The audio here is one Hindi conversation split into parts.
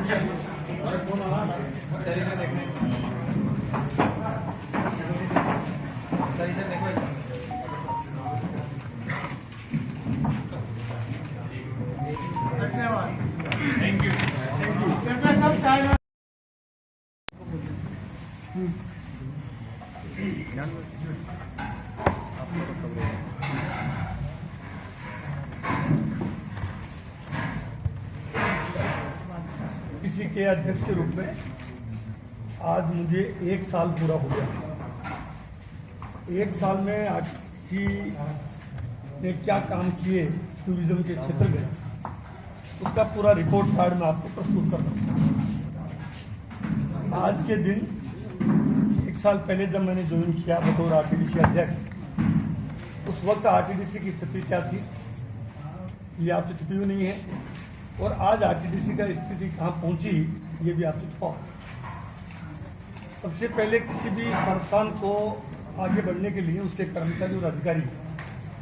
Thank you. किसी के अध्यक्ष के रूप में आज मुझे 1 साल पूरा हो गया। 1 साल में आरटीसी ने क्या काम किए टूरिज्म के क्षेत्र में, उसका पूरा रिपोर्ट कार्ड मैं आपको प्रस्तुत कर रहा हूँ। आज के दिन 1 साल पहले जब मैंने ज्वाइन किया बतौर आरटीसी अध्यक्ष, उस वक्त आरटीसी की स्थिति क्या थी ये आपसे छुपी हुई नहीं है, और आज आरटीसी का स्थिति कहाँ पहुंची ये भी आपसे छुपा। सबसे पहले किसी भी संस्थान को आगे बढ़ने के लिए उसके कर्मचारी और अधिकारी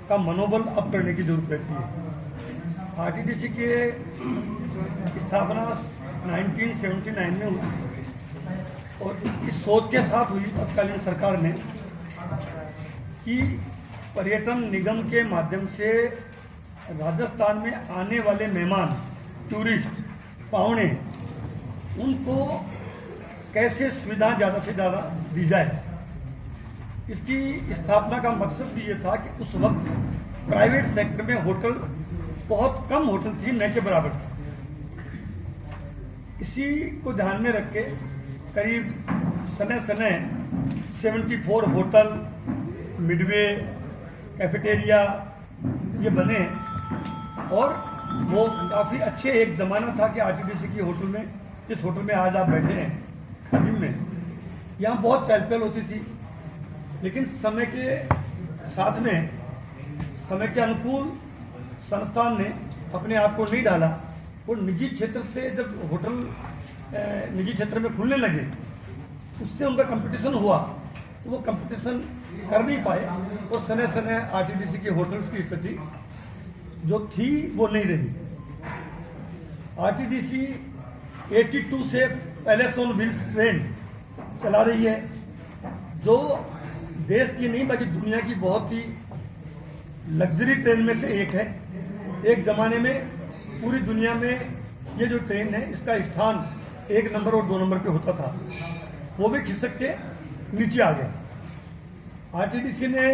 का मनोबल अप करने की जरूरत रहती है। आरटीसी के स्थापना 1979 में हुई और इस सोच के साथ हुई तत्कालीन सरकार ने कि पर्यटन निगम के माध्यम से राजस्थान में आने वाले मेहमान, टूरिस्ट, पाहुणे, उनको कैसे सुविधा ज़्यादा से ज़्यादा दी जाए। इसकी स्थापना का मकसद भी ये था कि उस वक्त प्राइवेट सेक्टर में होटल बहुत कम होटल थी, न के बराबर थी। इसी को ध्यान में रख के करीब सने 74 होटल, मिडवे, कैफेटेरिया ये बने, और वो काफ़ी अच्छे, एक ज़माना था कि आरटीसी की होटल में, जिस होटल में आज आप बैठे हैं खादिम में, यहाँ बहुत चहल पहल होती थी। लेकिन समय के साथ में, समय के अनुकूल संस्थान ने अपने आप को नहीं डाला, और निजी क्षेत्र से जब होटल निजी क्षेत्र में खुलने लगे, उससे उनका कंपटीशन हुआ, तो वो कंपटीशन कर नहीं पाए, और सने आरटीसी के होटल्स की स्थिति जो थी वो नहीं रही। आरटीसी 82 से पैलेस ऑन व्हील्स ट्रेन चला रही है, जो देश की नहीं बल्कि दुनिया की बहुत ही लग्जरी ट्रेन में से एक है। एक जमाने में पूरी दुनिया में ये जो ट्रेन है, इसका स्थान 1 नंबर और 2 नंबर पे होता था, वो भी खिसक के नीचे आ गया। आरटीसी ने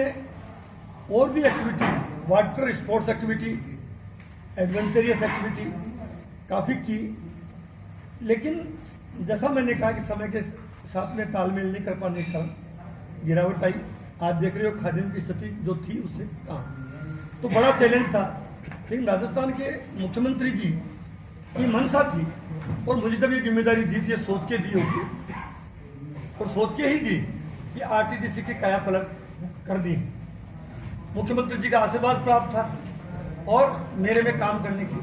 और भी activity, water sports activity, adventurous activity काफ़ी की, लेकिन जैसा मैंने कहा कि समय के साथ में तालमेल नहीं कर पाने के कारण गिरावट आई। आज देख रहे हो खादिम की स्थिति जो थी उससे कहाँ, तो बड़ा चैलेंज था। लेकिन राजस्थान के मुख्यमंत्री जी की मंशा थी, और मुझे जब ये जिम्मेदारी दी थी, ये सोच के दी होगी, और सोच के ही दी कि आरटीसी की काया पलट कर दी। मुख्यमंत्री जी का आशीर्वाद प्राप्त था और मेरे में काम करने की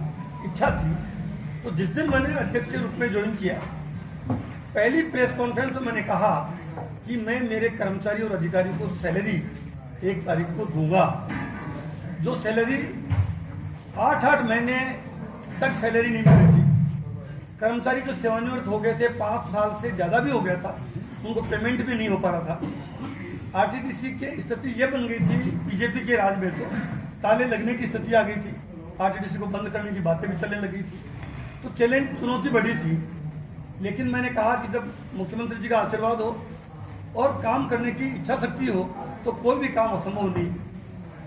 इच्छा थी। तो जिस दिन मैंने अध्यक्ष के रूप में ज्वाइन किया, पहली प्रेस कॉन्फ्रेंस में मैंने कहा कि मैं मेरे कर्मचारी और अधिकारी को सैलरी 1 तारीख को दूंगा, जो सैलरी 8 महीने तक सैलरी नहीं मिली थी। कर्मचारी जो सेवानिवृत्त हो गए थे, 5 साल से ज़्यादा भी हो गया था, उनको पेमेंट भी नहीं हो पा रहा था। आरटीसी की स्थिति ये बन गई थी, बीजेपी के राज में तो ताले लगने की स्थिति आ गई थी, आरटीसी को बंद करने की बातें भी चलने लगी थी, तो चैलेंज, चुनौती बढ़ी थी। लेकिन मैंने कहा कि जब मुख्यमंत्री जी का आशीर्वाद हो और काम करने की इच्छा शक्ति हो, तो कोई भी काम असंभव नहीं।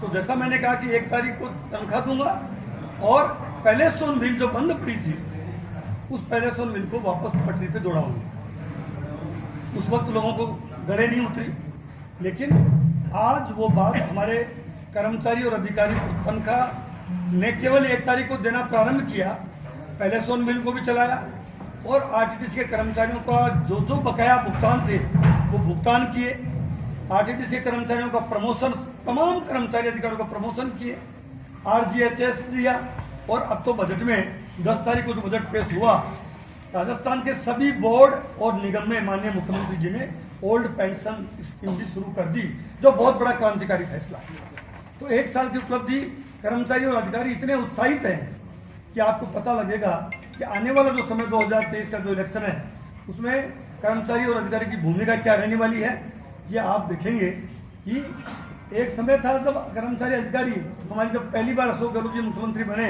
तो जैसा मैंने कहा कि 1 तारीख को तनख्वाह दूंगा, और पैलेस ऑन व्हील जो बंद पड़ी थी, उस पैलेस ऑन व्हील को वापस पटरी पे दौड़ाऊंगा। उस वक्त लोगों को गड़े नहीं उतरी, लेकिन आज वो बात, हमारे कर्मचारी और अधिकारी को तनख्वाह ने केवल 1 तारीख को देना प्रारंभ किया, पैलेस ऑन व्हील को भी चलाया, और आरटीसी के कर्मचारियों का जो जो बकाया भुगतान थे वो भुगतान किए। आरटीसी के कर्मचारियों का प्रमोशन, तमाम कर्मचारी अधिकारियों का प्रमोशन किए, RGHS दिया, और अब तो बजट में 10 तारीख को जो बजट पेश हुआ, राजस्थान के सभी बोर्ड और निगम में माननीय मुख्यमंत्री जी ने ओल्ड पेंशन स्कीम भी शुरू कर दी, जो बहुत बड़ा क्रांतिकारी फैसला है। तो 1 साल की उपलब्धि, कर्मचारी और अधिकारी इतने उत्साहित हैं कि आपको पता लगेगा कि आने वाला जो समय 2023 का जो इलेक्शन है उसमें कर्मचारी और अधिकारी की भूमिका क्या रहने वाली है, ये आप देखेंगे कि एक समय था जब कर्मचारी अधिकारी हमारी जब पहली बार अशोक गहलोत जी मुख्यमंत्री बने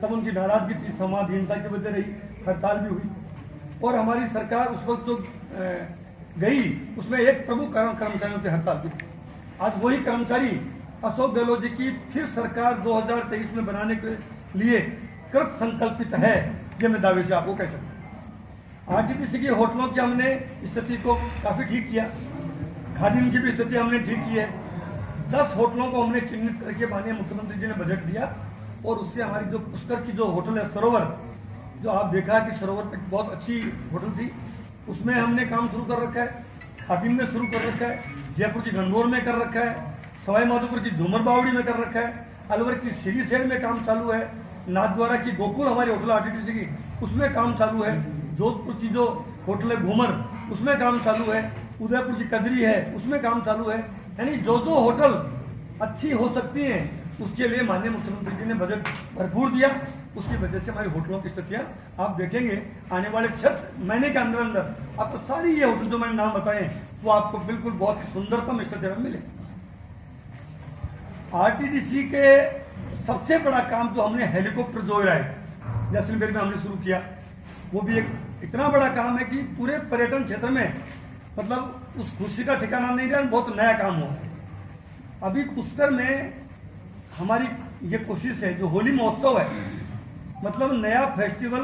तब उनकी नाराजगी थी, संवादहीनता की वजह रही, हड़ताल भी हुई और हमारी सरकार उस वक्त जो गई उसमें एक प्रमुख कर्मचारियों की हड़ताल भी थी। आज वही कर्मचारी अशोक गहलोत जी की फिर सरकार 2023 में बनाने के लिए कृत संकल्पित है, ये मैं दावे से आपको कह सकता हूँ। आरटीपीसी की होटलों की हमने स्थिति को काफी ठीक किया, खादिम की भी स्थिति हमने ठीक की है। 10 होटलों को हमने चिन्हित करके माननीय मुख्यमंत्री जी ने बजट दिया और उससे हमारी जो पुष्कर की जो होटल है सरोवर, जो आप देखा कि सरोवर पे बहुत अच्छी होटल थी, उसमें हमने काम शुरू कर रखा है, खादिम में शुरू कर रखा है, जयपुर की गंगोर में कर रखा है, सवाई माधोपुर की झूमर बावड़ी में कर रखा है, अलवर की सीढ़ी सेठ में काम चालू है, नाथद्वारा की गोकुल हमारी होटल आरटीटीसी की उसमें काम चालू है, जोधपुर की जो होटल है घूमर उसमें काम चालू है, उदयपुर की कदरी है उसमें काम चालू है। यानी जो होटल अच्छी हो सकती हैं उसके लिए माननीय मुख्यमंत्री जी ने बजट भरपूर दिया, उसकी वजह से हमारी होटलों की स्थितियां आप देखेंगे आने वाले 6 महीने के अंदर अंदर आपको सारी ये होटल जो मैंने नाम बताए वो आपको बिल्कुल बहुत ही सुंदरतम स्थिति में मिले। आरटीडीसी के सबसे बड़ा काम जो हमने हेलीकॉप्टर जो राइड जैसलमेर में हमने शुरू किया, वो भी एक इतना बड़ा काम है कि पूरे पर्यटन क्षेत्र में मतलब उस खुशी का ठिकाना नहीं रहा, बहुत नया काम हुआ है। अभी पुष्कर में हमारी ये कोशिश है, जो होली महोत्सव है मतलब नया फेस्टिवल,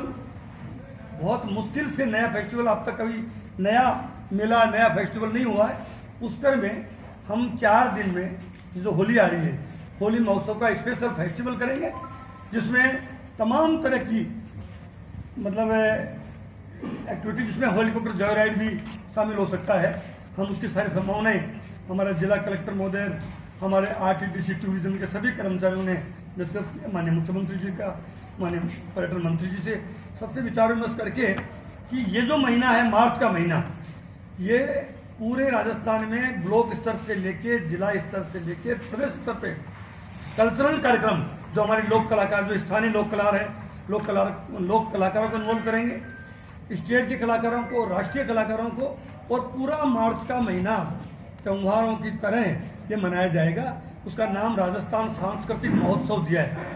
बहुत मुश्किल से नया फेस्टिवल, अब तक कभी नया मेला नया फेस्टिवल नहीं हुआ है। पुष्कर में हम 4 दिन में जो होली आ रही है, होली महोत्सव का स्पेशल फेस्टिवल करेंगे जिसमें तमाम तरह की मतलब एक्टिविटी, जिसमें हेलीकॉप्टर जॉय राइड भी शामिल हो सकता है। हम उसकी सारी संभावनाएं हमारे जिला कलेक्टर महोदय, हमारे आरटीडीसी टूरिज्म के सभी कर्मचारियों ने डिस्कस किया, माननीय मुख्यमंत्री जी का, माननीय पर्यटन मंत्री जी से सबसे विचार विमर्श करके कि ये जो महीना है मार्च का महीना, ये पूरे राजस्थान में ब्लॉक स्तर से लेके जिला स्तर से लेके प्रदेश स्तर पे कल्चरल कार्यक्रम, जो हमारे लोक कलाकार, जो स्थानीय लोक कलाकार हैं, लोक कलाकारों को इन्वॉल्व करेंगे, स्टेट के कलाकारों को, राष्ट्रीय कलाकारों को, और पूरा मार्च का महीना त्योहारों की तरह ये मनाया जाएगा। उसका नाम राजस्थान सांस्कृतिक महोत्सव दिया है।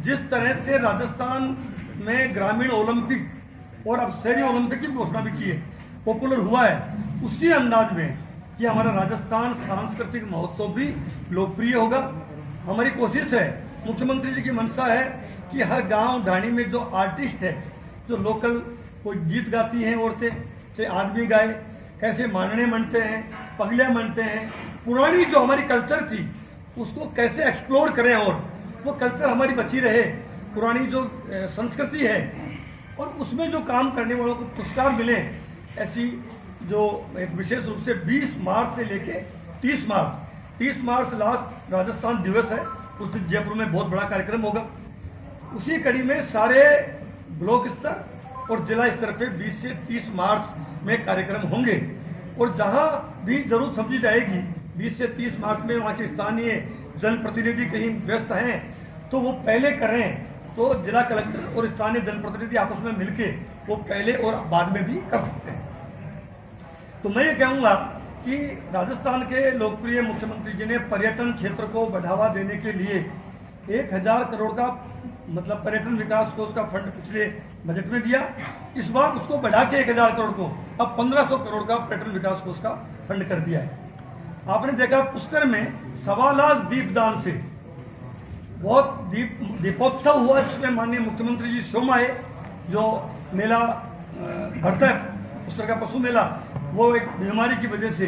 जिस तरह से राजस्थान में ग्रामीण ओलंपिक और अब शहरी ओलंपिक की घोषणा भी की है, पॉपुलर हुआ है, उसी अंदाज में कि हमारा राजस्थान सांस्कृतिक महोत्सव भी लोकप्रिय होगा। हमारी कोशिश है, मुख्यमंत्री जी की मंशा है कि हर गांव ढाणी में जो आर्टिस्ट है, जो लोकल कोई गीत गाती हैं औरतें, चाहे आदमी गाए, कैसे मानने मनते हैं, पगलियां मनते हैं, पुरानी जो हमारी कल्चर थी उसको कैसे एक्सप्लोर करें और वो कल्चर हमारी बची रहे, पुरानी जो संस्कृति है, और उसमें जो काम करने वालों को पुरस्कार मिले, ऐसी जो एक विशेष रूप से 20 मार्च से लेके 30 मार्च लास्ट राजस्थान दिवस है, उस दिन जयपुर में बहुत बड़ा कार्यक्रम होगा। उसी कड़ी में सारे ब्लॉक स्तर और जिला स्तर पे 20 से 30 मार्च में कार्यक्रम होंगे, और जहां भी जरूरत समझी जाएगी 20 से 30 मार्च में वहां के स्थानीय जनप्रतिनिधि कहीं व्यस्त हैं तो वो पहले करें, तो जिला कलेक्टर और स्थानीय जनप्रतिनिधि आपस में मिलके वो पहले और बाद में भी कर सकते हैं। तो मैं ये कहूंगा कि राजस्थान के लोकप्रिय मुख्यमंत्री जी ने पर्यटन क्षेत्र को बढ़ावा देने के लिए 1000 करोड़ का मतलब पर्यटन विकास कोष का फंड पिछले बजट में दिया। इस बार उसको बढ़ा के 1000 करोड़ को अब 1500 करोड़ का पर्यटन विकास कोष का फंड कर दिया है। आपने देखा पुष्कर में 1.25 लाख दीपदान से बहुत दीपोत्सव हुआ, जिसमें माननीय मुख्यमंत्री जी स्वयं आए। जो मेला भरता है पुष्कर का पशु मेला, वो एक बीमारी की वजह से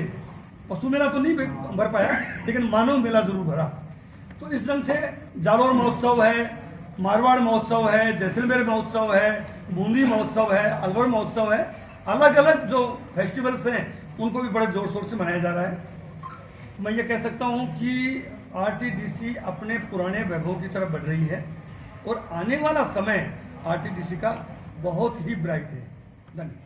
पशु मेला तो नहीं भर पाया, लेकिन मानव मेला जरूर भरा। तो इस ढंग से जालोर महोत्सव है, मारवाड़ महोत्सव है, जैसलमेर महोत्सव है, बूंदी महोत्सव है, अलवर महोत्सव है, अलग अलग जो फेस्टिवल्स हैं उनको भी बड़े जोर शोर से मनाया जा रहा है। मैं ये कह सकता हूँ कि आरटीडीसी अपने पुराने वैभव की तरफ बढ़ रही है और आने वाला समय आरटीडीसी का बहुत ही ब्राइट है। धन्यवाद।